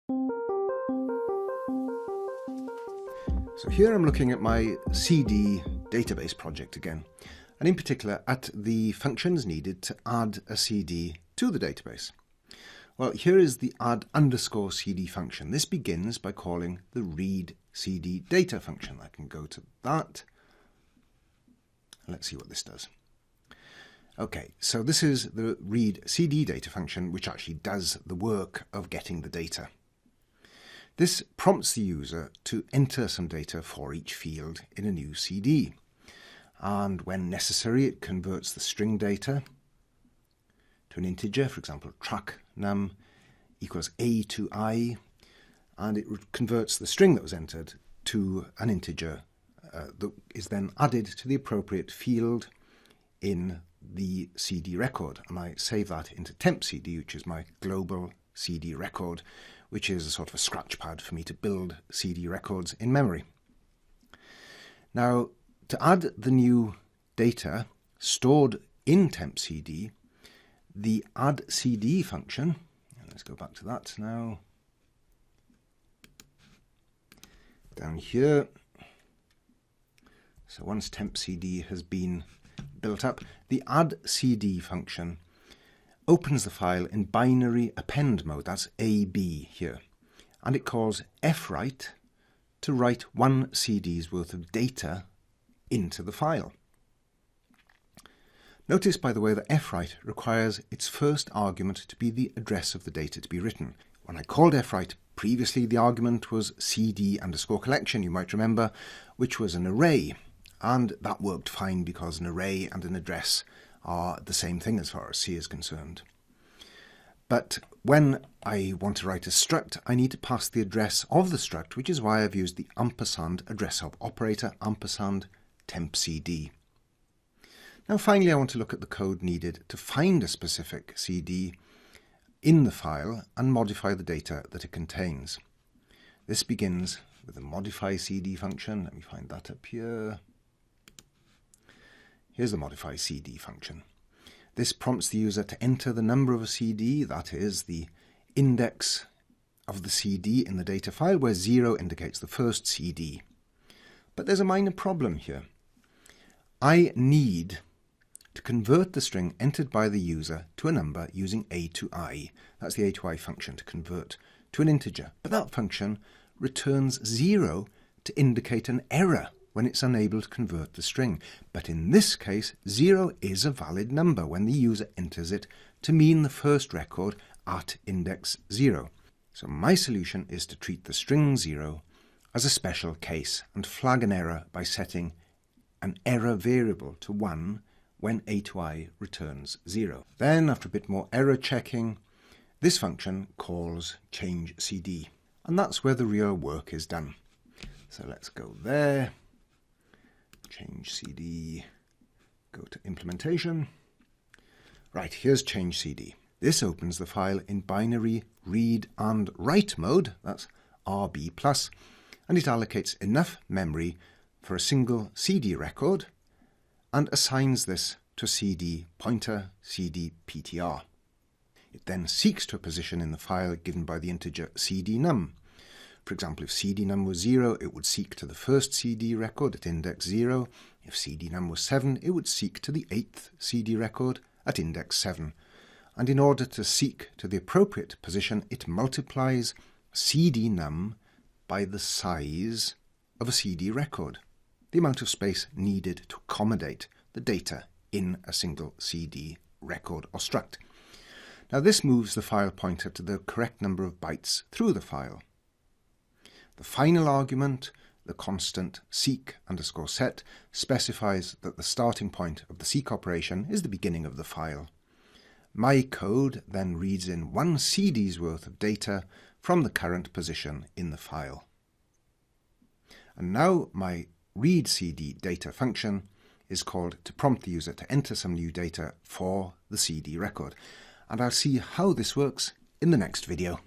So here I'm looking at my CD database project again, and in particular at the functions needed to add a CD to the database. Well, here is the add_CD function. This begins by calling the read CD data function. I can go to that. Let's see what this does. Okay, so this is the read CD data function, which actually does the work of getting the data. This prompts the user to enter some data for each field in a new CD. And when necessary, it converts the string data to an integer, for example, truck num equals a to I, and it converts the string that was entered to an integer that is then added to the appropriate field in the CD record. And I save that into temp CD, which is my global CD record, which is a sort of a scratch pad for me to build CD records in memory. Now, to add the new data stored in temp CD, the add CD function, let's go back to that now, down here. So once temp CD has been built up, the add CD function opens the file in binary append mode, that's AB here, and it calls fwrite to write one CD's worth of data into the file. Notice, by the way, that fwrite requires its first argument to be the address of the data to be written. When I called fwrite, previously the argument was CD_collection, you might remember, which was an array, and that worked fine because an array and an address are the same thing as far as C is concerned. But when I want to write a struct, I need to pass the address of the struct, which is why I've used the ampersand address of operator, ampersand temp CD. Now finally I want to look at the code needed to find a specific CD in the file and modify the data that it contains. This begins with the modify CD function. Let me find that up here. Here's the modify CD function. This prompts the user to enter the number of a CD, that is the index of the CD in the data file, where 0 indicates the first CD. But there's a minor problem here. I need to convert the string entered by the user to a number using a to I. That's the a to I function, to convert to an integer. But that function returns 0 to indicate an error when it's unable to convert the string. But in this case, 0 is a valid number when the user enters it to mean the first record at index 0. So my solution is to treat the string 0 as a special case and flag an error by setting an error variable to 1 when a to I returns 0. Then, after a bit more error checking, this function calls change CD. And that's where the real work is done. So let's go there. Change CD, go to implementation. Right, here's change CD. This opens the file in binary read and write mode, that's RB+, and it allocates enough memory for a single CD record and assigns this to CD pointer, CD PTR. It then seeks to a position in the file given by the integer CD num. For example, if CD num was 0, it would seek to the first CD record at index 0. If CD num was 7, it would seek to the 8th CD record at index 7. And in order to seek to the appropriate position, it multiplies CD num by the size of a CD record, the amount of space needed to accommodate the data in a single CD record or struct. Now this moves the file pointer to the correct number of bytes through the file. The final argument, the constant seek_set, specifies that the starting point of the seek operation is the beginning of the file. My code then reads in one CD's worth of data from the current position in the file. And now my read CD data function is called to prompt the user to enter some new data for the CD record. And I'll see how this works in the next video.